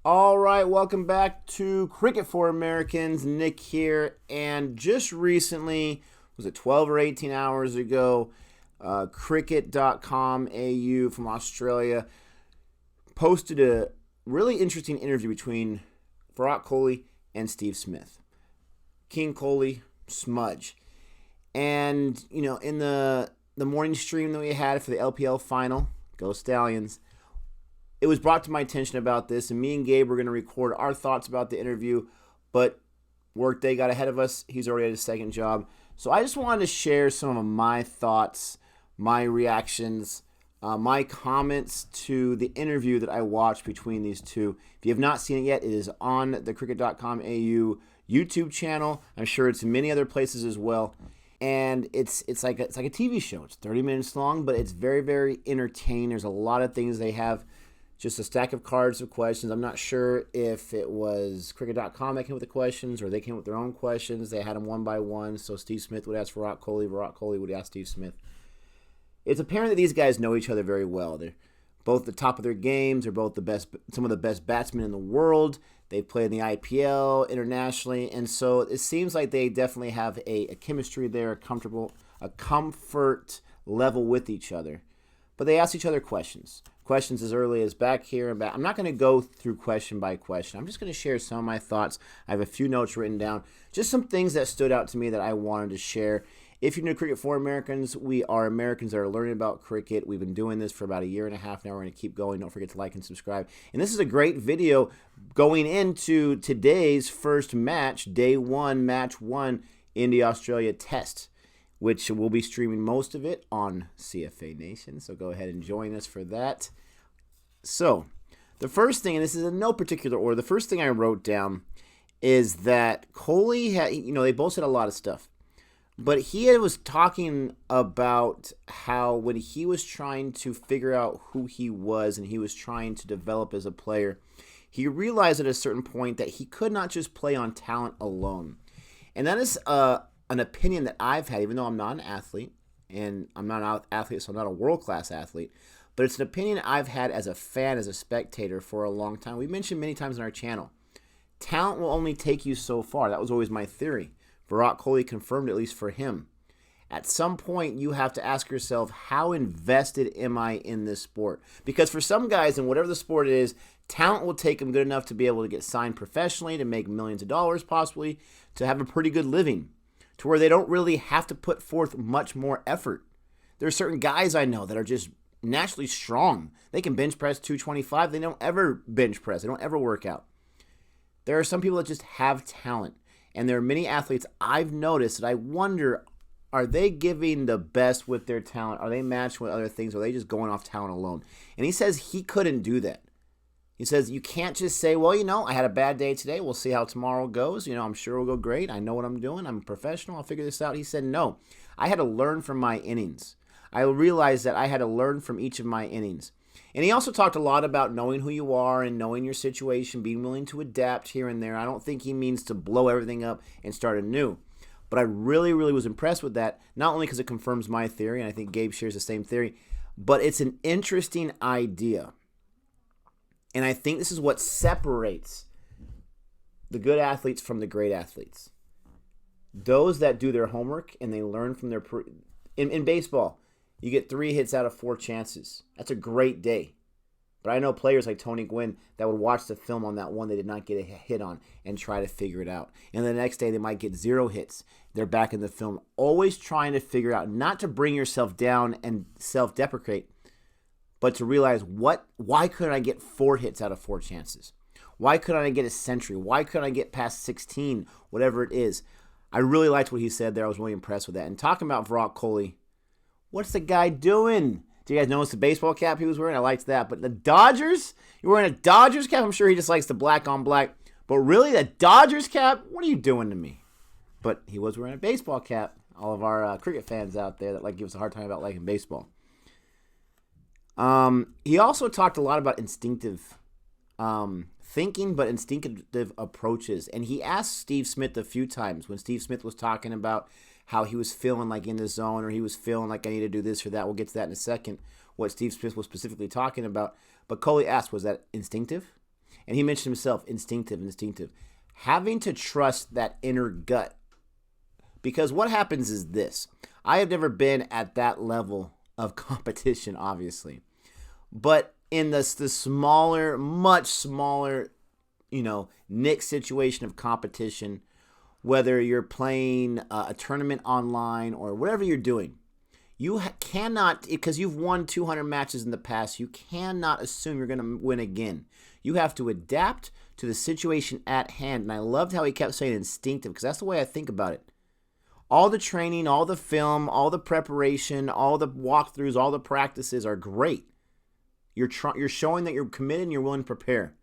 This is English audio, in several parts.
All right, welcome back to Cricket for Americans. Nick here, and just recently, was it 12 or 18 hours ago, cricket.com AU from Australia posted a really interesting interview between Virat Kohli and Steve Smith. King Kohli, smudge. And, in the morning stream that we had for the LPL final, go Stallions, it was brought to my attention about this, and me and Gabe were going to record our thoughts about the interview, but workday got ahead of us. He's already at his second job. So I just wanted to share some of my thoughts, my reactions, my comments to the interview that I watched between these two. If you have not seen it yet, it is on the cricket.com AU YouTube channel. I'm sure it's in many other places as well. And it's like a TV show. It's 30 minutes long, but it's very, very entertaining. There's a lot of things they have. Just a stack of cards of questions. I'm not sure if it was Cricket.com that came with the questions or they came with their own questions. They had them one by one. So Steve Smith would ask Virat Kohli would ask Steve Smith. It's apparent that these guys know each other very well. They're both at the top of their games. They're both some of the best batsmen in the world. They've played in the IPL internationally. And so it seems like they definitely have a chemistry there, a comfort level with each other. But they ask each other questions. Questions as early as back here and back. I'm not going to go through question by question. I'm just going to share some of my thoughts. I have a few notes written down. Just some things that stood out to me that I wanted to share. If you're new to Cricket for Americans, we are Americans that are learning about cricket. We've been doing this for about a year and a half now. We're going to keep going. Don't forget to like and subscribe. And this is a great video going into today's first match, day one, match one, India-Australia test, which we'll be streaming most of it on CFA Nation. So go ahead and join us for that. So the first thing, and this is in no particular order, the first thing I wrote down is that Kohli had, they both said a lot of stuff. But he was talking about how when he was trying to figure out who he was and he was trying to develop as a player, he realized at a certain point that he could not just play on talent alone. And that is an opinion that I've had, even though I'm not an athlete, and I'm not an athlete, so I'm not a world-class athlete, but it's an opinion I've had as a fan, as a spectator for a long time. We mentioned many times on our channel, talent will only take you so far. That was always my theory. Virat Kohli confirmed, at least for him. At some point, you have to ask yourself, how invested am I in this sport? Because for some guys, in whatever the sport it is, talent will take them good enough to be able to get signed professionally, to make millions of dollars possibly, to have a pretty good living, to where they don't really have to put forth much more effort. There are certain guys I know that are just naturally strong. They can bench press 225. They don't ever bench press. They don't ever work out. There are some people that just have talent. And there are many athletes I've noticed that I wonder, are they giving the best with their talent? Are they matched with other things? Or are they just going off talent alone? And he says he couldn't do that. He says you can't just say, well, I had a bad day today. We'll see how tomorrow goes. I'm sure it'll go great. I know what I'm doing. I'm a professional. I'll figure this out. He said, no, I had to learn from my innings. I realized that I had to learn from each of my innings. And he also talked a lot about knowing who you are and knowing your situation, being willing to adapt here and there. I don't think he means to blow everything up and start anew. But I really, really was impressed with that, not only because it confirms my theory, and I think Gabe shares the same theory, but it's an interesting idea. And I think this is what separates the good athletes from the great athletes. Those that do their homework and they learn from their... In baseball, you get 3 hits out of 4 chances. That's a great day. But I know players like Tony Gwynn that would watch the film on that one they did not get a hit on and try to figure it out. And the next day they might get 0 hits. They're back in the film, always trying to figure out, not to bring yourself down and self-deprecate, but to realize, why couldn't I get 4 hits out of 4 chances? Why couldn't I get a century? Why couldn't I get past 16? Whatever it is. I really liked what he said there. I was really impressed with that. And talking about Virat Kohli, what's the guy doing? Do you guys notice the baseball cap he was wearing? I liked that. But the Dodgers? You're wearing a Dodgers cap? I'm sure he just likes the black on black. But really, the Dodgers cap? What are you doing to me? But he was wearing a baseball cap. All of our cricket fans out there that give us a hard time about liking baseball. He also talked a lot about instinctive thinking, but instinctive approaches. And he asked Steve Smith a few times when Steve Smith was talking about how he was feeling like in the zone, or he was feeling like I need to do this or that. We'll get to that in a second, what Steve Smith was specifically talking about. But Kohli asked, was that instinctive? And he mentioned himself, instinctive. Having to trust that inner gut. Because what happens is this. I have never been at that level of competition, obviously. But in the smaller, much smaller, niche situation of competition, whether you're playing a tournament online or whatever you're doing, you cannot, because you've won 200 matches in the past, you cannot assume you're going to win again. You have to adapt to the situation at hand. And I loved how he kept saying instinctive, because that's the way I think about it. All the training, all the film, all the preparation, all the walkthroughs, all the practices are great. You're showing that you're committed and you're willing to prepare.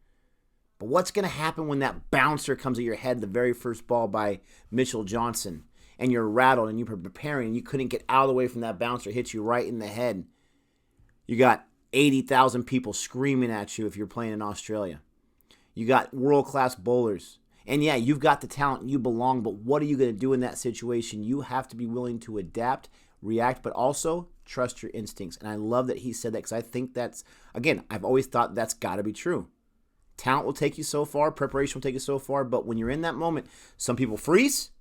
But what's going to happen when that bouncer comes at your head, the very first ball by Mitchell Johnson, and you're rattled and you're preparing and you couldn't get out of the way from that bouncer, hits you right in the head? You got 80,000 people screaming at you if you're playing in Australia. You got world-class bowlers. And yeah, you've got the talent, you belong, but what are you going to do in that situation? You have to be willing to adapt, react, but also trust your instincts. And I love that he said that, because I think that's, again, I've always thought that's got to be true. Talent will take you so far, preparation will take you so far, but when you're in that moment, some people freeze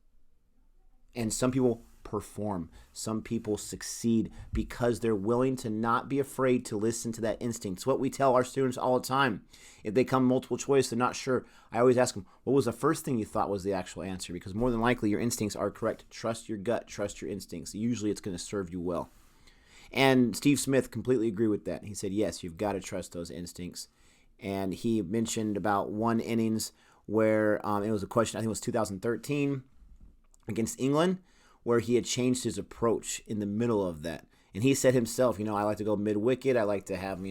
and some people perform. Some people succeed because they're willing to not be afraid to listen to that instinct. It's what we tell our students all the time. If they come multiple choice, they're not sure. I always ask them, what was the first thing you thought was the actual answer? Because more than likely, your instincts are correct. Trust your gut. Trust your instincts. Usually, it's going to serve you well. And Steve Smith completely agreed with that. He said, yes, you've got to trust those instincts. And he mentioned about one innings where it was a question, I think it was 2013 against England, where he had changed his approach in the middle of that. And he said himself, I like to go mid-wicket. I like to have,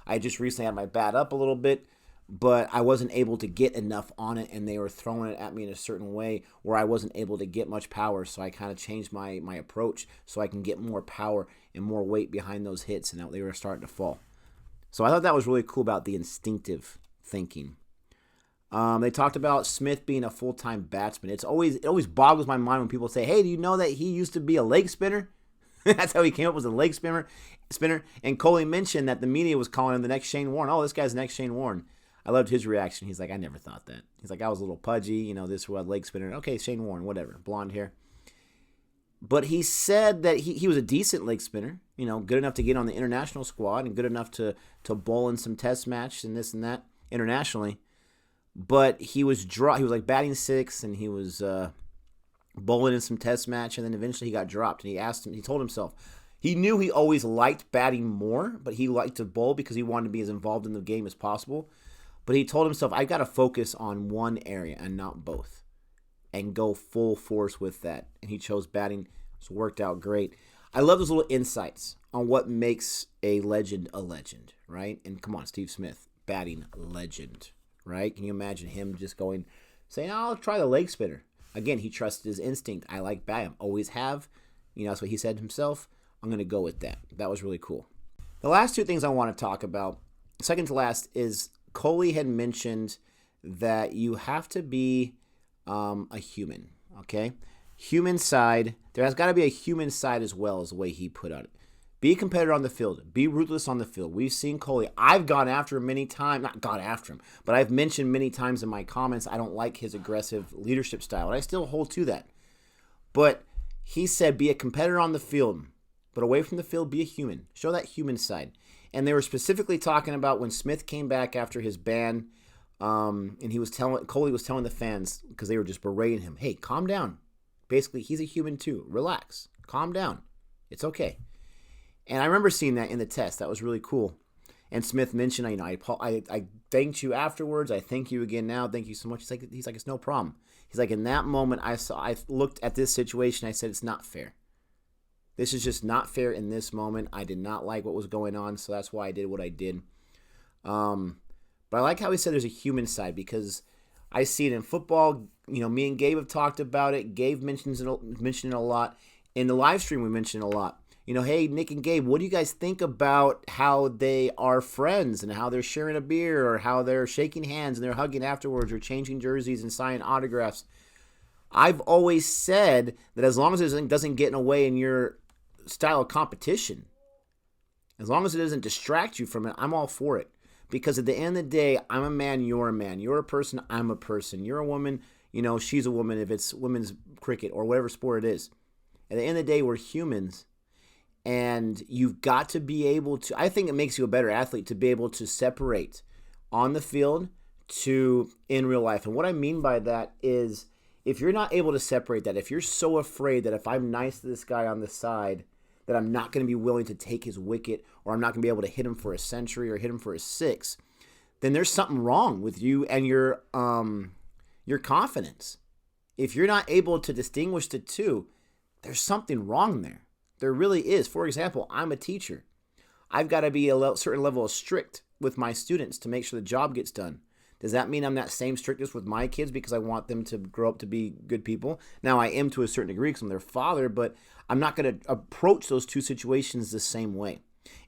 I just recently had my bat up a little bit, but I wasn't able to get enough on it, and they were throwing it at me in a certain way where I wasn't able to get much power. So I kind of changed my approach so I can get more power and more weight behind those hits, and they were starting to fall. So I thought that was really cool about the instinctive thinking. They talked about Smith being a full-time batsman. It always boggles my mind when people say, hey, do you know that he used to be a leg spinner? That's how he came up as a leg spinner. And Kohli mentioned that the media was calling him the next Shane Warne. Oh, this guy's the next Shane Warne. I loved his reaction. He's like, I never thought that. He's like, I was a little pudgy, this was a leg spinner. Okay, Shane Warne, whatever, blonde hair. But he said that he was a decent leg spinner, good enough to get on the international squad and good enough to bowl in some test match and this and that internationally. But he was like batting sixth, and he was bowling in some test match, and then eventually he got dropped. And he told himself, he knew he always liked batting more, but he liked to bowl because he wanted to be as involved in the game as possible. But he told himself, I've got to focus on one area and not both, and go full force with that. And he chose batting. It's worked out great. I love those little insights on what makes a legend, right? And come on, Steve Smith, batting legend, right? Can you imagine him just saying, I'll try the leg spinner. Again, he trusted his instinct. I like batting. Always have. That's what he said himself. I'm going to go with that. That was really cool. The last two things I want to talk about, second to last, is Kohli had mentioned that you have to be a human, okay? Human side. There has got to be a human side as well, is the way he put on it. Be a competitor on the field. Be ruthless on the field. We've seen Kohli. I've gone after him many times. Not gone after him, but I've mentioned many times in my comments I don't like his aggressive leadership style, and I still hold to that. But he said be a competitor on the field, but away from the field, be a human. Show that human side. And they were specifically talking about when Smith came back after his ban, and Kohli was telling the fans, because they were just berating him, hey, calm down. Basically, he's a human too. Relax. Calm down. It's okay. And I remember seeing that in the test. That was really cool. And Smith mentioned, I thanked you afterwards. I thank you again now. Thank you so much. He's like, it's no problem. He's like, in that moment, I looked at this situation. I said, it's not fair. This is just not fair in this moment. I did not like what was going on, so that's why I did what I did. But I like how he said there's a human side, because I see it in football. Me and Gabe have talked about it. Gabe mentioned it a lot. In the live stream, we mentioned it a lot. Hey, Nick and Gabe, what do you guys think about how they are friends and how they're sharing a beer or how they're shaking hands and they're hugging afterwards or changing jerseys and signing autographs? I've always said that as long as it doesn't get in the way in your style of competition, as long as it doesn't distract you from it, I'm all for it. Because at the end of the day, I'm a man, you're a man. You're a person, I'm a person. You're a woman, she's a woman if it's women's cricket or whatever sport it is. At the end of the day, we're humans. And you've got to be able to, I think it makes you a better athlete to be able to separate on the field to in real life. And what I mean by that is if you're not able to separate that, if you're so afraid that if I'm nice to this guy on the side, that I'm not going to be willing to take his wicket, or I'm not going to be able to hit him for a century or hit him for a six, then there's something wrong with you and your confidence. If you're not able to distinguish the two, there's something wrong there. There really is. For example, I'm a teacher. I've got to be a certain level of strict with my students to make sure the job gets done. Does that mean I'm that same strictness with my kids because I want them to grow up to be good people? Now, I am to a certain degree because I'm their father, but I'm not going to approach those two situations the same way.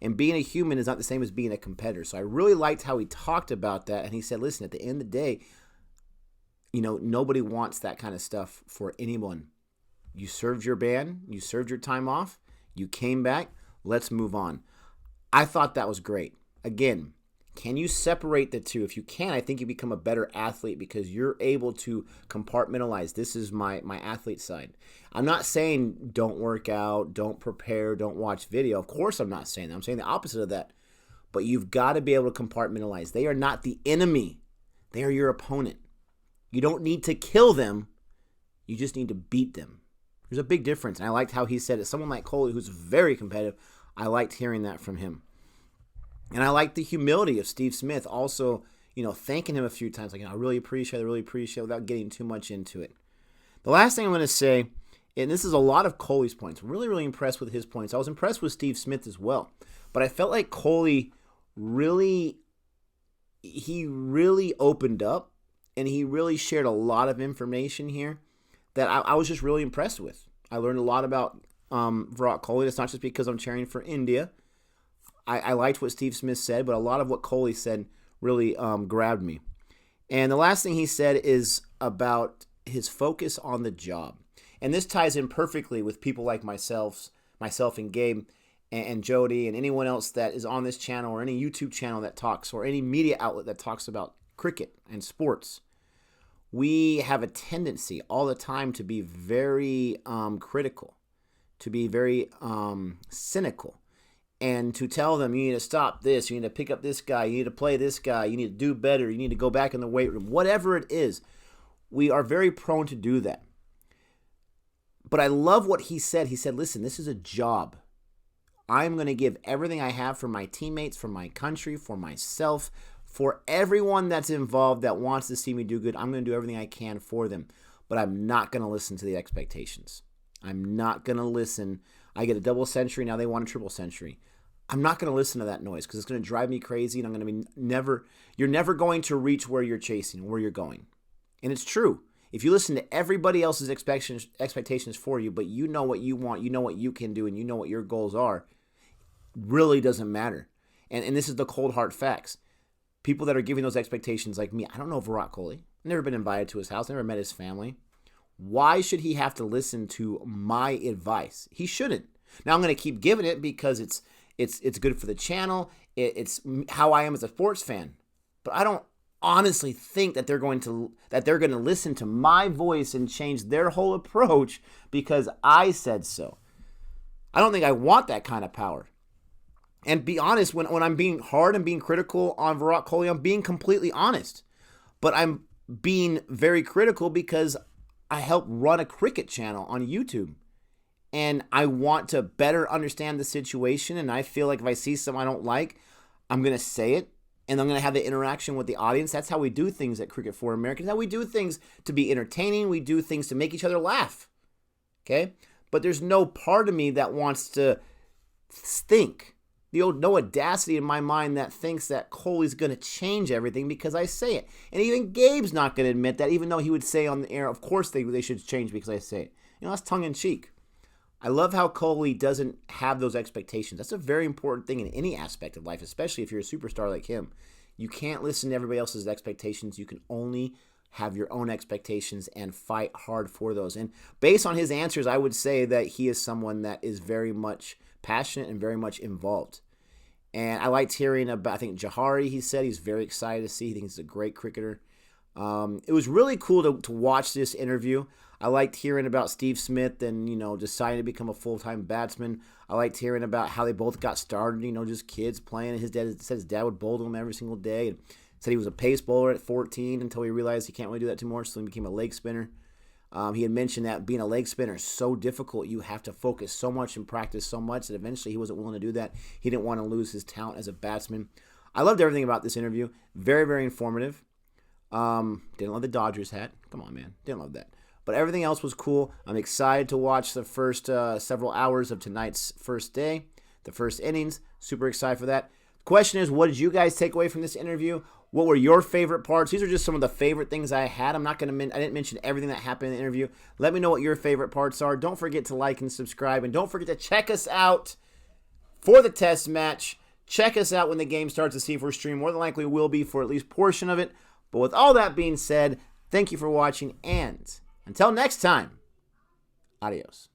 And being a human is not the same as being a competitor. So I really liked how he talked about that. And he said, listen, at the end of the day, nobody wants that kind of stuff for anyone. You served your band. You served your time off. You came back. Let's move on. I thought that was great. Again, can you separate the two? If you can, I think you become a better athlete because you're able to compartmentalize. This is my athlete side. I'm not saying don't work out, don't prepare, don't watch video. Of course I'm not saying that. I'm saying the opposite of that. But you've got to be able to compartmentalize. They are not the enemy. They are your opponent. You don't need to kill them. You just need to beat them. There's a big difference. And I liked how he said it. Someone like Kohli, who's very competitive, I liked hearing that from him. And I like the humility of Steve Smith also, thanking him a few times. Like, I really appreciate it without getting too much into it. The last thing I'm going to say, and this is a lot of Kohli's points. Really, really impressed with his points. I was impressed with Steve Smith as well. But I felt like Kohli really opened up and he really shared a lot of information here that I was just really impressed with. I learned a lot about Virat Kohli. It's not just because I'm cheering for India. I liked what Steve Smith said, but a lot of what Kohli said really grabbed me. And the last thing he said is about his focus on the job. And this ties in perfectly with people like myself and Gabe and Jody and anyone else that is on this channel or any YouTube channel that talks or any media outlet that talks about cricket and sports. We have a tendency all the time to be very critical, to be very cynical. And to tell them, you need to stop this, you need to pick up this guy, you need to play this guy, you need to do better, you need to go back in the weight room, whatever it is, we are very prone to do that. But I love what he said. He said, listen, this is a job. I'm going to give everything I have for my teammates, for my country, for myself, for everyone that's involved that wants to see me do good. I'm going to do everything I can for them. But I'm not going to listen to the expectations. I'm not going to listen. I get a double century, now they want a triple century. I'm not going to listen to that noise because it's going to drive me crazy and I'm going to be you're never going to reach where you're chasing, where you're going. And it's true. If you listen to everybody else's expectations for you, but you know what you want, you know what you can do, and you know what your goals are, really doesn't matter. And this is the cold hard facts. People that are giving those expectations like me, I don't know Virat Kohli. I've never been invited to his house, never met his family. Why should he have to listen to my advice? He shouldn't. Now I'm going to keep giving it because it's good for the channel. It's how I am as a sports fan. But I don't honestly think that they're going to listen to my voice and change their whole approach because I said so. I don't think I want that kind of power. And be honest, when I'm being hard and being critical on Virat Kohli, I'm being completely honest. But I'm being very critical because I help run a cricket channel on YouTube. And I want to better understand the situation. And I feel like if I see something I don't like, I'm going to say it. And I'm going to have the interaction with the audience. That's how we do things at Cricket for Americans. How we do things to be entertaining. We do things to make each other laugh. Okay? But there's no part of me that wants to think. No audacity in my mind that thinks that Kohli's going to change everything because I say it. And even Gabe's not going to admit that, even though he would say on the air, of course they should change because I say it. That's tongue-in-cheek. I love how Kohli doesn't have those expectations. That's a very important thing in any aspect of life, especially if you're a superstar like him. You can't listen to everybody else's expectations. You can only have your own expectations and fight hard for those. And based on his answers, I would say that he is someone that is very much passionate and very much involved. And I liked hearing about, I think Jahari, he said he's very excited to see. He thinks he's a great cricketer. It was really cool to watch this interview. I liked hearing about Steve Smith and, deciding to become a full-time batsman. I liked hearing about how they both got started, just kids playing. His dad said his dad would bowl to him every single day. And said he was a pace bowler at 14 until he realized he can't really do that too much, so he became a leg spinner. He had mentioned that being a leg spinner is so difficult. You have to focus so much and practice so much that eventually he wasn't willing to do that. He didn't want to lose his talent as a batsman. I loved everything about this interview. Very, very informative. Didn't love the Dodgers hat. Come on, man. Didn't love that. But everything else was cool. I'm excited to watch the first several hours of tonight's first day, the first innings. Super excited for that. The question is, what did you guys take away from this interview? What were your favorite parts? These are just some of the favorite things I had. I didn't mention everything that happened in the interview. Let me know what your favorite parts are. Don't forget to like and subscribe. And don't forget to check us out for the test match. Check us out when the game starts to see if we're streamed. More than likely will be for at least a portion of it. But with all that being said, thank you for watching. And until next time, adios.